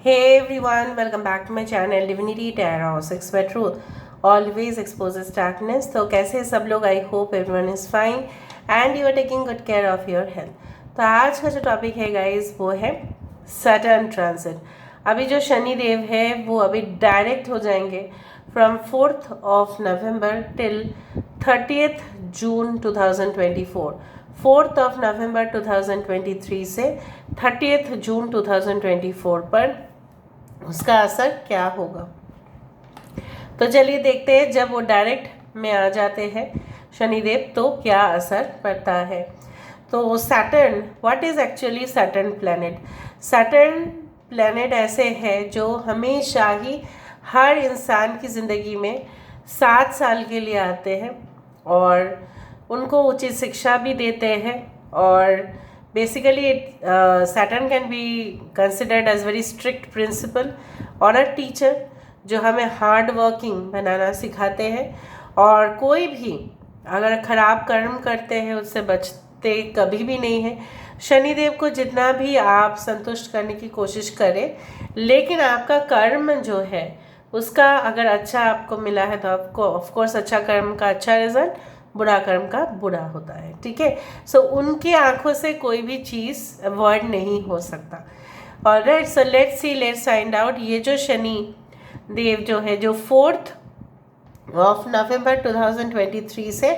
Hey everyone, welcome back to my channel Divinity Tarot 6 where truth always exposes darkness. तो कैसे हैं सब लोग? I hope everyone is fine and you are taking good care of your health. तो आज का जो topic है गाइस वो है सैटर्न ट्रांजिट. अभी जो शनि देव है वो अभी डायरेक्ट हो जाएंगे from 4th of November till 30th June 2024. 4th of November 2023 से 30th June 2024 पर उसका असर क्या होगा. तो चलिए देखते हैं जब वो डायरेक्ट में आ जाते हैं शनिदेव तो क्या असर पड़ता है. तो Saturn, what is actually Saturn planet? Saturn planet ऐसे है जो हमेशा ही हर इंसान की ज़िंदगी में 7 साल के लिए आते हैं और उनको उचित शिक्षा भी देते हैं. और basically Saturn can be considered as very strict principal or a teacher जो हमें हार्ड वर्किंग बनाना सिखाते हैं. और कोई भी अगर ख़राब कर्म करते हैं उससे बचते कभी भी नहीं है. शनिदेव को जितना भी आप संतुष्ट करने की कोशिश करें लेकिन आपका कर्म जो है उसका अगर अच्छा आपको मिला है तो आपको ऑफकोर्स अच्छा कर्म का अच्छा रिजल्ट, बुरा कर्म का बुरा होता है. ठीक है. सो उनकी आंखों से कोई भी चीज़ अवॉइड नहीं हो सकता. और right, so let's see, let's find out. ये जो शनि देव जो है जो 4th of November 2023 से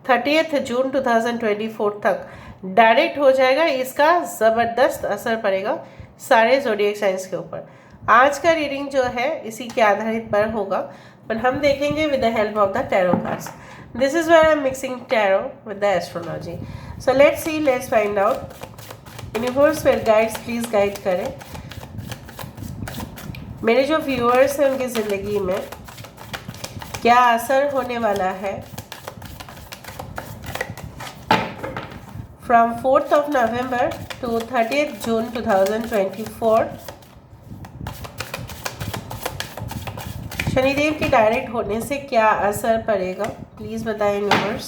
30th June 2024 तक डायरेक्ट हो जाएगा, इसका ज़बरदस्त असर पड़ेगा सारे ज़ोडिएक साइंस के ऊपर. आज का रीडिंग जो है इसी के आधारित पर होगा पर हम देखेंगे with the help of the tarot cards. This is where I'm mixing tarot with the astrology. So let's see, let's find out. Universe will guides, please guide करें. मेरे जो व्यूअर्स हैं उनकी ज़िंदगी में क्या असर होने वाला है from 4th of November to 30th June 2024. Shanidev के डायरेक्ट होने से क्या असर पड़ेगा प्लीज़ बताएं universe.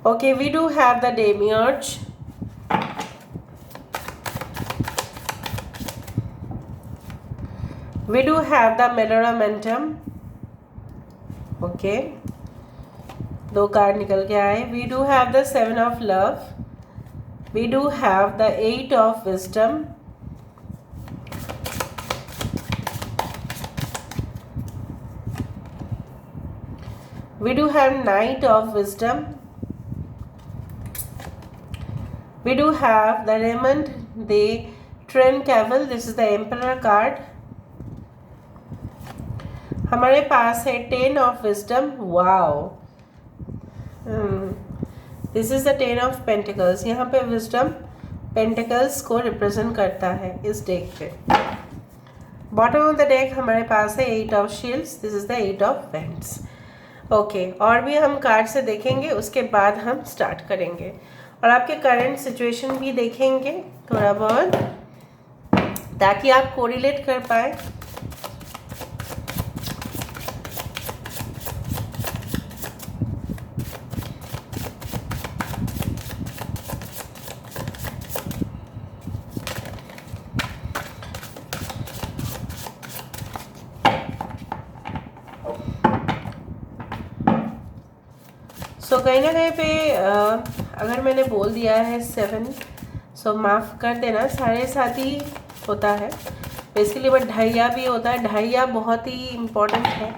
Okay, we do have the demiurge. We do have the मेलोरामेंटम. ओके, 2 कार्ड निकल के आए. We do have the 7 of love. We do have the 8 of wisdom. We do have Knight of Wisdom. We do have the Raymond de Trencavel. This is the Emperor card. हमारे पास है 10 of Wisdom. Wow. This is the 10 of Pentacles. यहाँ पे Wisdom Pentacles को represent करता है इस deck पे. Bottom of the deck हमारे पास है 8 of Shields. This is the 8 of Wands. Okay, और भी हम कार्ड से देखेंगे उसके बाद हम स्टार्ट करेंगे और आपके करंट सिचुएशन भी देखेंगे थोड़ा बहुत ताकि आप कोरिलेट कर पाए. तो कहीं ना कहीं पे अगर मैंने बोल दिया है 7 सो माफ़ कर देना. साढ़े 7 ही होता है बेसिकली, बट ढाइया भी होता है. ढाइया बहुत ही इम्पोर्टेंट है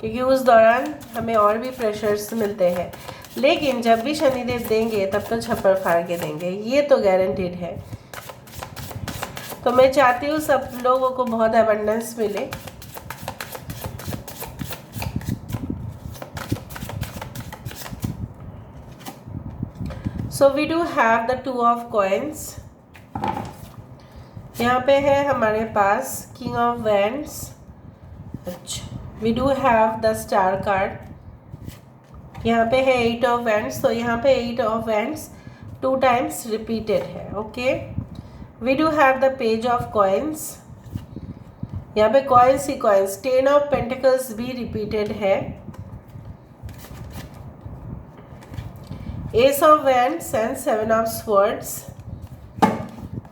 क्योंकि उस दौरान हमें और भी प्रेशर्स मिलते हैं. लेकिन जब भी शनिदेव देंगे तब तो छप्पर फाड़ के देंगे, ये तो गारंटीड है. तो मैं चाहती हूँ सब लोगों को बहुत अबंडेंस मिले. So we do have the 2 of coins. यहाँ पे है हमारे पास किंग ऑफ वैंड्स. अच्छा, we do have the star card. यहाँ पे है 8 ऑफ वैंड्स. तो यहाँ पे 8 ऑफ वैंड्स 2 टाइम्स रिपीटेड है. Okay, we do have the page of coins. यहाँ पे कॉइन्स ही कॉइन्स. 10 ऑफ पेंटिकल्स भी रिपीटेड है. Ace of Wands and 7 of Swords.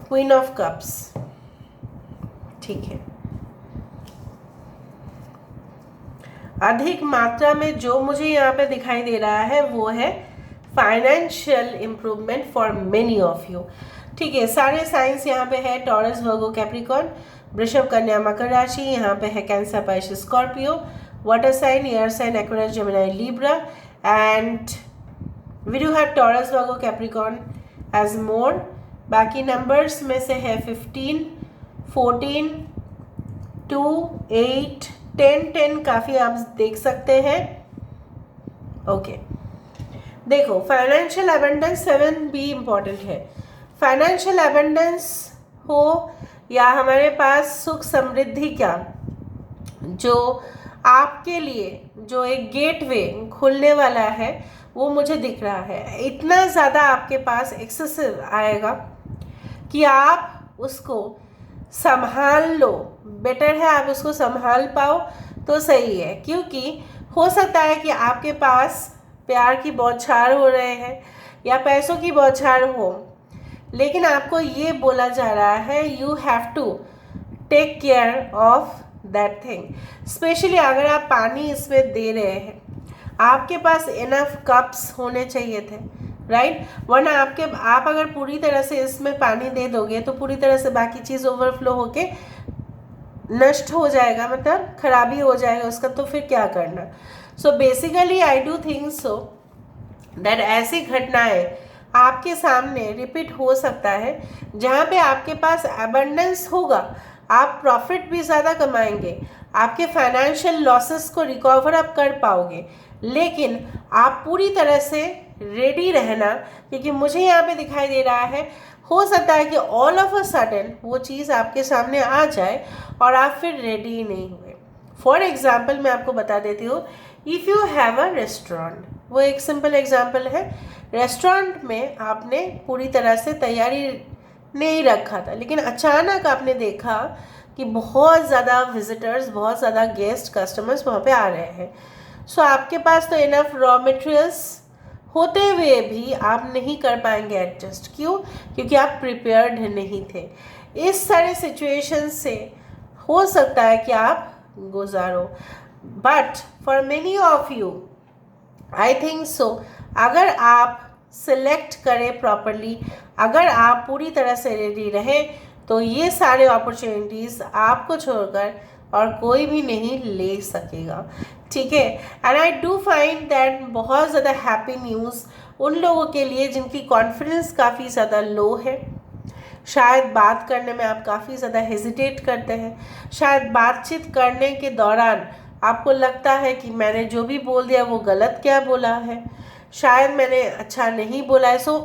Queen of cups, ठीक है। अधिक मात्रा में जो मुझे यहाँ पे दिखाई दे रहा है वो है financial improvement for many of you, ठीक है। सारे साइंस यहाँ पे है, टॉरस, वर्गो, कैप्रिकॉर्न, वृषभ, कन्या, मकर राशि, यहाँ पे है Cancer, Pisces, Scorpio, water sign, air sign, Aquarius, Gemini, Libra, and we do have Taurus, Virgo, Capricorn as more. बाकी नंबर्स में से है 15, 14, 2, 8, 10 काफ़ी आप देख सकते हैं, ओके। देखो फाइनेंशियल अबंडेंस 7 भी इम्पॉर्टेंट है। फाइनेंशियल अबंडेंस हो या हमारे पास सुख समृद्धि का जो आपके लिए जो एक गेटवे खुलने वाला है वो मुझे दिख रहा है। इतना ज़्यादा आपके पास एक्सेसिव आएगा कि आप उसको संभाल लो, बेटर है आप उसको संभाल पाओ तो सही है, क्योंकि हो सकता है कि आपके पास प्यार की बौछार हो रहे हैं या पैसों की बौछार हो, लेकिन आपको ये बोला जा रहा है you have to take care of that thing. Specially अगर आप पानी इसमें दे रहे हैं, आपके पास इनफ कप्स होने चाहिए थे, राइट, वरना आप अगर पूरी तरह से इसमें पानी दे दोगे तो पूरी तरह से बाकी चीज़ ओवरफ्लो होके नष्ट हो जाएगा, मतलब खराबी हो जाएगा उसका, तो फिर क्या करना। So basically I do think so that ऐसी घटनाएं आपके सामने रिपीट हो सकता है जहाँ पे आपके पास एबंडेंस होगा, आप प्रॉफिट भी ज़्यादा कमाएंगे, आपके फाइनेंशियल लॉसेस को रिकवर अप कर पाओगे, लेकिन आप पूरी तरह से रेडी रहना, क्योंकि मुझे यहाँ पे दिखाई दे रहा है हो सकता है कि ऑल ऑफ अ सडन वो चीज़ आपके सामने आ जाए और आप फिर रेडी ही नहीं हुए। फॉर एग्जाम्पल मैं आपको बता देती हूँ, if you have a restaurant, वो एक सिंपल एग्जाम्पल है। रेस्टोरेंट में आपने पूरी तरह से तैयारी नहीं रखा था, लेकिन अचानक आपने देखा कि बहुत ज़्यादा विजिटर्स, बहुत ज़्यादा गेस्ट, कस्टमर्स वहाँ पे आ रहे हैं। सो आपके पास तो इनफ रॉ मटेरियल्स होते हुए भी आप नहीं कर पाएंगे एडजस्ट। क्यों? क्योंकि आप प्रिपेयर्ड नहीं थे। इस सारे सिचुएशन से हो सकता है कि आप गुजारो, but for many of you I think so, अगर आप सिलेक्ट करें प्रॉपरली, अगर आप पूरी तरह से रेडी रहे, तो ये सारे अपॉर्चुनिटीज़ आपको छोड़कर और कोई भी नहीं ले सकेगा, ठीक है। And I do find that बहुत ज़्यादा हैप्पी न्यूज़ उन लोगों के लिए जिनकी कॉन्फिडेंस काफ़ी ज़्यादा लो है। शायद बात करने में आप काफ़ी ज़्यादा हेजिटेट करते हैं, शायद बातचीत करने के दौरान आपको लगता है कि मैंने जो भी बोल दिया वो गलत क्या बोला है, शायद मैंने अच्छा नहीं बोला है। सो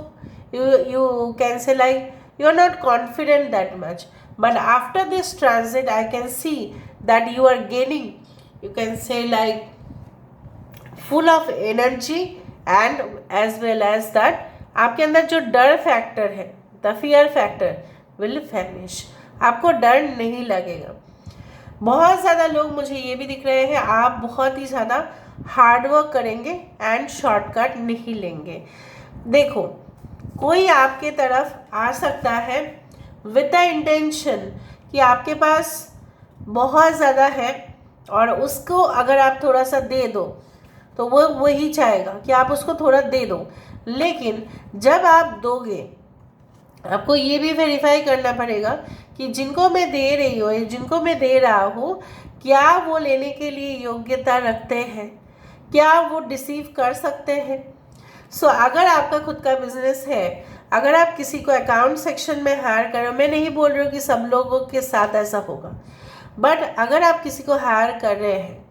you can say like you are not confident that much, but after this transit I can see that you are gaining, you can say like full of energy, and as well as that आपके अंदर जो डर factor है, the fear factor will vanish, आपको डर नहीं लगेगा। बहुत ज़्यादा लोग मुझे ये भी दिख रहे हैं आप बहुत ही ज़्यादा हार्ड वर्क करेंगे एंड शॉर्टकट नहीं लेंगे। देखो कोई आपके तरफ आ सकता है विद द इंटेंशन कि आपके पास बहुत ज़्यादा है और उसको अगर आप थोड़ा सा दे दो तो वो वही चाहेगा कि आप उसको थोड़ा दे दो, लेकिन जब आप दोगे आपको ये भी वेरीफाई करना पड़ेगा कि जिनको मैं दे रही हूँ, जिनको मैं दे रहा हूँ, क्या वो लेने के लिए योग्यता रखते हैं, क्या वो डिसीव कर सकते हैं। सो अगर आपका खुद का बिजनेस है, अगर आप किसी को अकाउंट सेक्शन में हायर कर रहे हो, मैं नहीं बोल रही हूँ कि सब लोगों के साथ ऐसा होगा, बट अगर आप किसी को हायर कर रहे हैं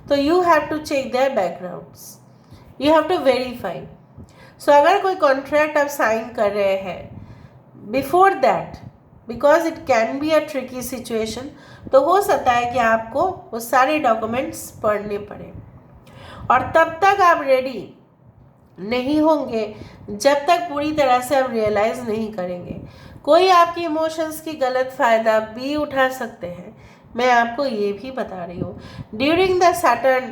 तो you have to check their backgrounds, you have to verify. So अगर कोई कॉन्ट्रैक्ट आप साइन कर रहे हैं before that, because it can be a tricky situation, तो हो सकता है कि आपको वो सारे डॉक्यूमेंट्स पढ़ने पड़े, और तब तक आप रेडी नहीं होंगे जब तक पूरी तरह से आप रियलाइज़ नहीं करेंगे। कोई आपकी इमोशंस की गलत फ़ायदा भी उठा सकते हैं, मैं आपको ये भी बता रही हूँ। ड्यूरिंग द सैटर्न,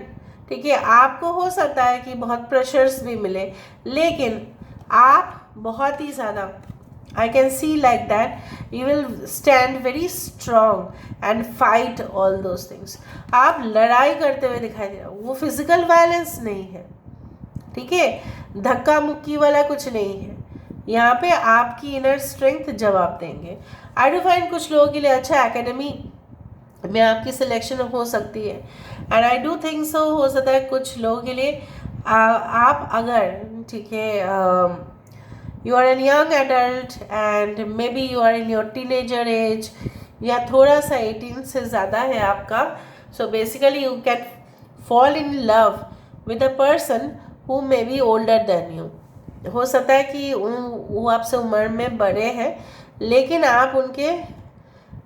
ठीक है, आपको हो सकता है कि बहुत प्रेशर्स भी मिले, लेकिन आप बहुत ही ज़्यादा I can see like that you will stand very strong and fight all those things. आप लड़ाई करते हुए दिखाई दे रहे हो, वो फिजिकल वायलेंस नहीं है, ठीक है, धक्का मुक्की वाला कुछ नहीं है, यहाँ पे आपकी इनर स्ट्रेंथ जवाब देंगे. आई डू फाइंड कुछ लोगों के लिए अच्छा एकेडमी में आपकी सिलेक्शन हो सकती है, and I do think so हो सकता है कुछ लोगों के लिए आप अगर, ठीक है, you are an young adult and may be you are in your teenager age, या थोड़ा सा 18 से ज़्यादा है आपका, so basically you can fall in love with a person who may be older than you. हो सकता है कि वो आपसे उम्र में बड़े हैं, लेकिन आप उनके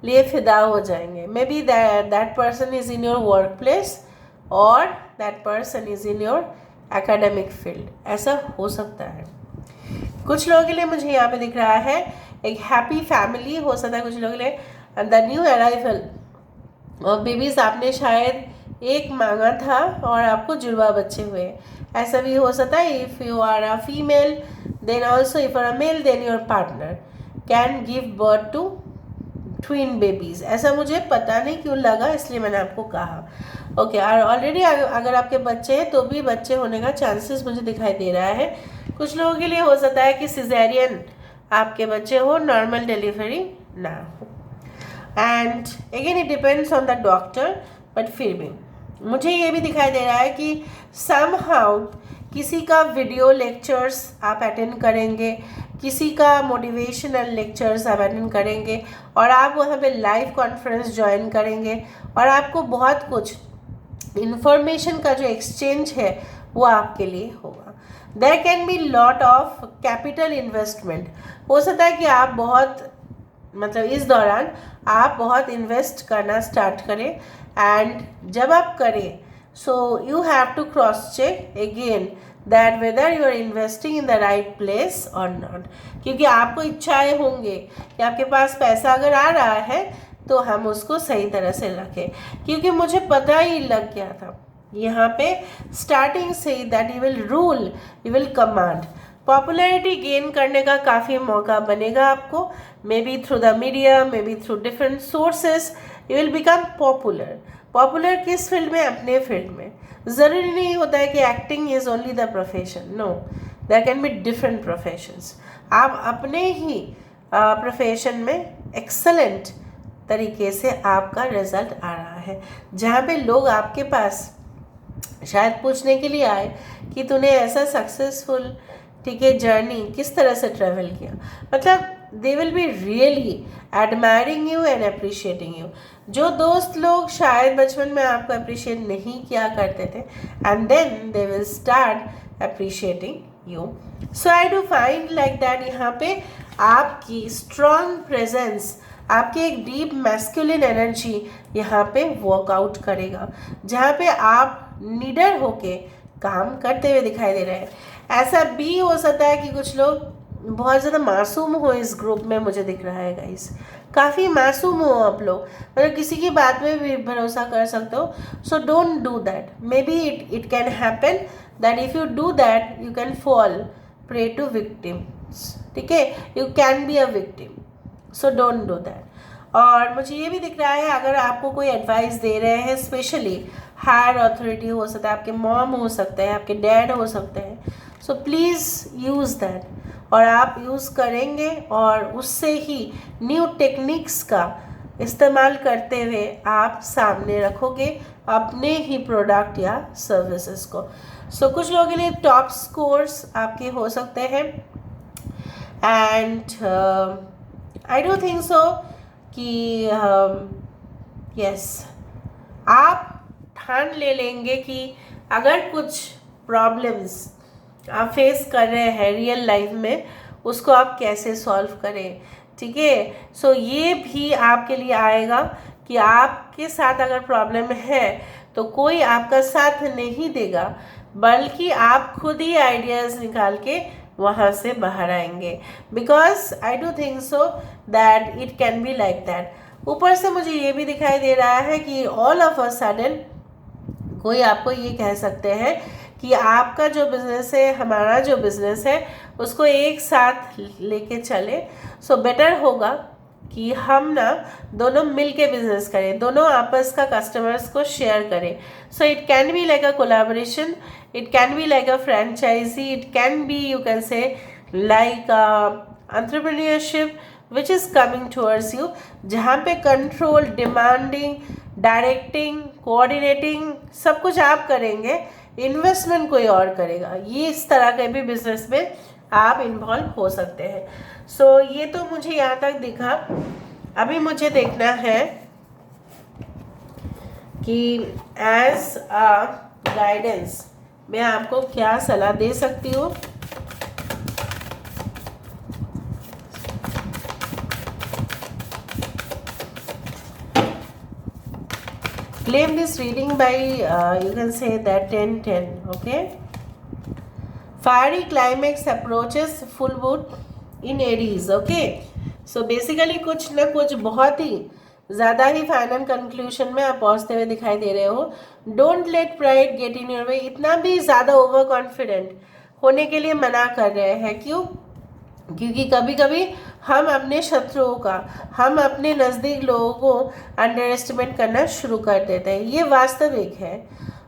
लिए फिदा हो जाएंगे. Maybe that person is in your work place और that person is in your academic field. ऐसा हो सकता है. कुछ लोगों के लिए मुझे यहाँ पे दिख रहा है एक हैप्पी फैमिली हो सकता है. कुछ लोगों के लिए द न्यू अराइवल और बेबीज, आपने शायद एक मांगा था और आपको जुड़वा बच्चे हुए. ऐसा भी हो सकता है. If you are a female then also, if are a male then your partner can give birth to twin babies. ऐसा मुझे पता नहीं क्यों लगा, इसलिए मैंने आपको कहा. ओके, और ऑलरेडी अगर आपके बच्चे हैं तो भी बच्चे होने का चांसेस मुझे दिखाई दे रहा है. कुछ लोगों के लिए हो सकता है कि सिजेरियन आपके बच्चे हो, नॉर्मल डिलीवरी ना हो. And again it depends on the doctor, but फिर भी मुझे ये भी दिखाई दे रहा है कि समहाउ किसी का वीडियो लेक्चर्स आप अटेंड करेंगे, किसी का मोटिवेशनल लेक्चर्स आप अटेंड करेंगे, और आप वहाँ पे लाइव कॉन्फ्रेंस ज्वाइन करेंगे, और आपको बहुत कुछ इंफॉर्मेशन का जो एक्सचेंज है वो आपके लिए होगा. There can be lot of capital investment. हो सकता है कि आप बहुत, मतलब इस दौरान आप बहुत इन्वेस्ट करना स्टार्ट करें, एंड जब आप करें so you have to cross check again that whether you are investing in the right place और नॉट. क्योंकि आपको इच्छाएं होंगे कि आपके पास पैसा अगर आ रहा है तो हम उसको सही तरह से रखें. क्योंकि मुझे पता ही लग गया था यहाँ पे स्टार्टिंग से ही that you will rule, you will command. Popularity gain करने का काफ़ी मौका बनेगा आपको, maybe through the media, maybe through different sources you will become popular. Popular किस फील्ड में? अपने फील्ड में. ज़रूरी नहीं होता है कि acting is only the profession, no, there can be different professions. आप अपने ही प्रोफेशन में एक्सलेंट तरीके से आपका रिजल्ट आ रहा है, जहाँ पे लोग आपके पास शायद पूछने के लिए आए कि तूने ऐसा सक्सेसफुल, ठीक है, जर्नी किस तरह से ट्रैवल किया. मतलब they will be really admiring you and appreciating you. जो दोस्त लोग शायद बचपन में आपको अप्रिशिएट नहीं किया करते थे, and then they will start appreciating you. So I do find like that यहाँ पे आपकी स्ट्रॉन्ग प्रेजेंस, आपकी एक डीप मैस्कुलिन एनर्जी यहाँ पे वर्कआउट करेगा, जहाँ पे आप निडर होके काम करते हुए दिखाई दे रहे हैं. ऐसा भी हो सकता है कि कुछ लोग बहुत ज़्यादा मासूम हो इस ग्रुप में, मुझे दिख रहा है गाइस, काफ़ी मासूम हो आप लोग, मतलब किसी की बात में भी भरोसा कर सकते हो. So don't do that. May be it can happen that if you do that you can fall prey to victims. ठीक है, you can be a victim, so don't do that. और मुझे ये भी दिख रहा है अगर आपको कोई एडवाइस दे रहे हैं, स्पेशली हायर अथॉरिटी, हो सकता है आपके मॉम हो सकते हैं, आपके डैड हो सकते हैं, सो प्लीज़ यूज़ दैट. और आप यूज़ करेंगे और उससे ही न्यू टेक्निक्स का इस्तेमाल करते हुए आप सामने रखोगे अपने ही प्रोडक्ट या सर्विसेज को. सो कुछ लोगों के लिए टॉप स्कोर्स आपके हो सकते हैं, and I don't think so कि यस, आप ठान ले लेंगे कि अगर कुछ प्रॉब्लम्स आप फेस कर रहे हैं रियल लाइफ में, उसको आप कैसे सॉल्व करें. ठीक है, सो ये भी आपके लिए आएगा कि आपके साथ अगर प्रॉब्लम है तो कोई आपका साथ नहीं देगा, बल्कि आप खुद ही आइडियाज़ निकाल के वहाँ से बाहर आएंगे. Because I do think so that it can be like that. ऊपर से मुझे ये भी दिखाई दे रहा है कि ऑल ऑफ अ सडन कोई आपको ये कह सकते हैं कि आपका जो बिज़नेस है, हमारा जो बिज़नेस है, उसको एक साथ लेके चले। सो बेटर होगा कि हम ना दोनों मिल के बिजनेस करें, दोनों आपस का कस्टमर्स को शेयर करें। So it can be like a collaboration, it can be like a franchisee, it can be you can say like entrepreneurship which is coming towards you, जहाँ पे कंट्रोल, डिमांडिंग, डायरेक्टिंग, कोऑर्डिनेटिंग सब कुछ आप करेंगे, investment कोई और करेगा। ये इस तरह के भी बिजनेस में आप इन्वॉल्व हो सकते हैं। सो ये तो मुझे यहाँ तक दिखा। अभी मुझे देखना है कि एज अ गाइडेंस मैं आपको क्या सलाह दे सकती हूँ। Claim this reading by you can say that 10-10. Okay, fiery climax approaches full moon in Aries. Okay, so basically कुछ ना कुछ बहुत ही ज़्यादा ही फाइनल कंक्लूजन में आप पहुँचते हुए दिखाई दे रहे हो। Don't let pride get in your way, इतना भी ज़्यादा ओवर कॉन्फिडेंट होने के लिए मना कर रहे हैं। क्यों? क्योंकि कभी कभी हम अपने शत्रुओं का, हम अपने नज़दीक लोगों को अंडर एस्टिमेट करना शुरू कर देते हैं, ये वास्तविक है।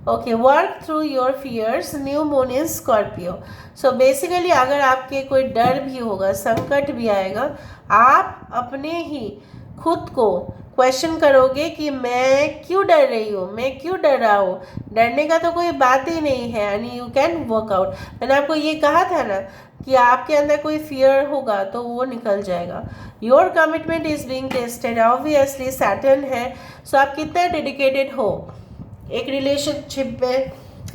Okay, work through your fears, new moon in Scorpio. So basically अगर आपके कोई डर भी होगा, संकट भी आएगा, आप अपने ही खुद को क्वेश्चन करोगे कि मैं क्यों डर रही हूँ, मैं क्यों डर रहा हूँ। डरने का तो कोई बात ही नहीं है, and you can work out. मैंने आपको ये कहा था ना कि आपके अंदर कोई फियर होगा तो वो निकल जाएगा। Your commitment is being tested, obviously Saturn है। सो आप कितना डेडिकेटेड हो एक रिलेशनशिप में,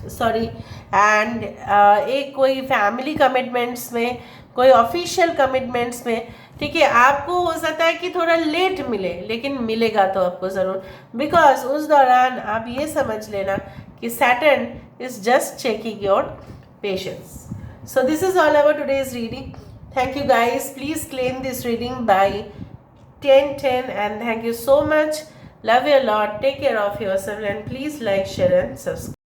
सॉरी, एंड एक कोई फैमिली कमिटमेंट्स में, कोई ऑफिशियल कमिटमेंट्स में। ठीक है, आपको हो सकता है कि थोड़ा लेट मिले, लेकिन मिलेगा तो आपको ज़रूर, बिकॉज उस दौरान आप ये समझ लेना कि Saturn is just checking your patience. So this is all about today's reading. Thank you guys. Please claim this reading by 10-10 and thank you so much. Love you a lot. Take care of yourself and please like, share and subscribe.